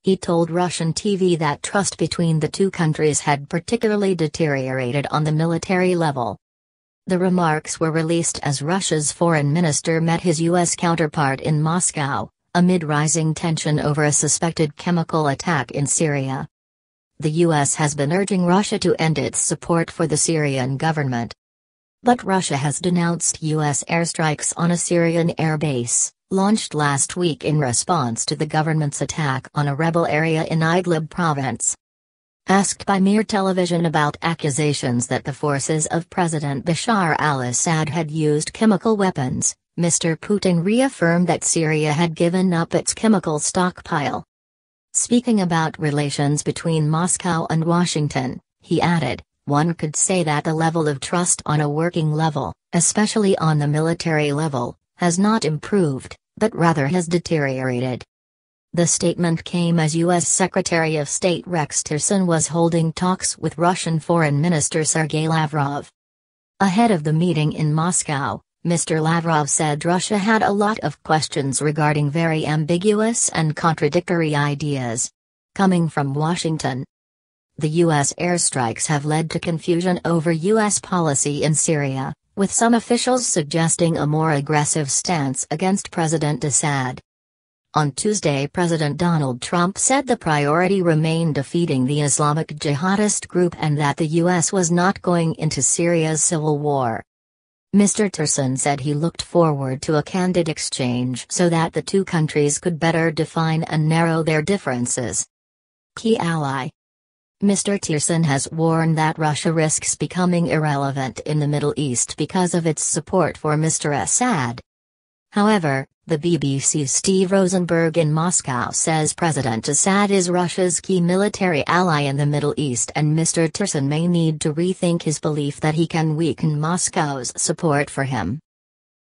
He told Russian TV that trust between the two countries had particularly deteriorated on the military level. The remarks were released as Russia's foreign minister met his U.S. counterpart in Moscow, amid rising tension over a suspected chemical attack in Syria. The U.S. has been urging Russia to end its support for the Syrian government. But Russia has denounced U.S. airstrikes on a Syrian air base, launched last week in response to the government's attack on a rebel area in Idlib province. Asked by Mir television about accusations that the forces of President Bashar al-Assad had used chemical weapons, Mr. Putin reaffirmed that Syria had given up its chemical stockpile. Speaking about relations between Moscow and Washington, he added, "One could say that the level of trust on a working level, especially on the military level, has not improved, but rather has deteriorated." The statement came as U.S. Secretary of State Rex Tillerson was holding talks with Russian Foreign Minister Sergei Lavrov. Ahead of the meeting in Moscow, Mr. Lavrov said Russia had a lot of questions regarding very ambiguous and contradictory ideas coming from Washington. The U.S. airstrikes have led to confusion over U.S. policy in Syria, with some officials suggesting a more aggressive stance against President Assad. On Tuesday, President Donald Trump said the priority remained defeating the Islamic jihadist group and that the U.S. was not going into Syria's civil war. Mr. Tillerson said he looked forward to a candid exchange so that the two countries could better define and narrow their differences. Key ally. Mr. Tillerson has warned that Russia risks becoming irrelevant in the Middle East because of its support for Mr. Assad. However, the BBC's Steve Rosenberg in Moscow says President Assad is Russia's key military ally in the Middle East and Mr. Tillerson may need to rethink his belief that he can weaken Moscow's support for him.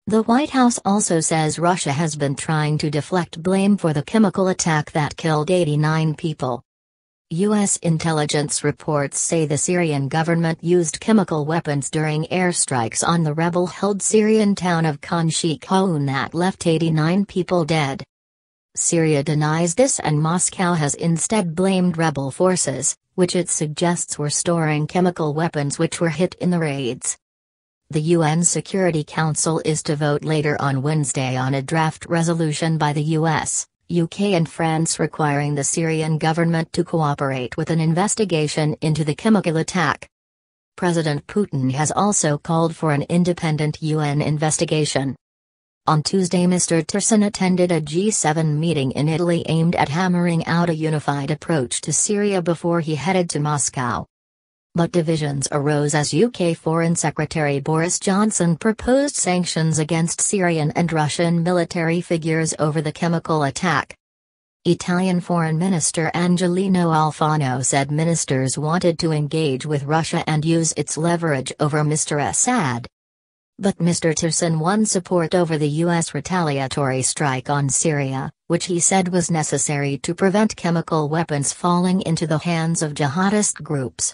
The White House also says Russia has been trying to deflect blame for the chemical attack that killed 89 people. U.S. intelligence reports say the Syrian government used chemical weapons during airstrikes on the rebel-held Syrian town of Khan Sheikhoun that left 89 people dead. Syria denies this and Moscow has instead blamed rebel forces, which it suggests were storing chemical weapons which were hit in the raids. The UN Security Council is to vote later on Wednesday on a draft resolution by the U.S., UK and France requiring the Syrian government to cooperate with an investigation into the chemical attack. President Putin has also called for an independent UN investigation. On Tuesday, Mr. Tillerson attended a G7 meeting in Italy aimed at hammering out a unified approach to Syria before he headed to Moscow. But divisions arose as UK Foreign Secretary Boris Johnson proposed sanctions against Syrian and Russian military figures over the chemical attack. Italian Foreign Minister Angelino Alfano said ministers wanted to engage with Russia and use its leverage over Mr. Assad. But Mr. Tillerson won support over the U.S. retaliatory strike on Syria, which he said was necessary to prevent chemical weapons falling into the hands of jihadist groups.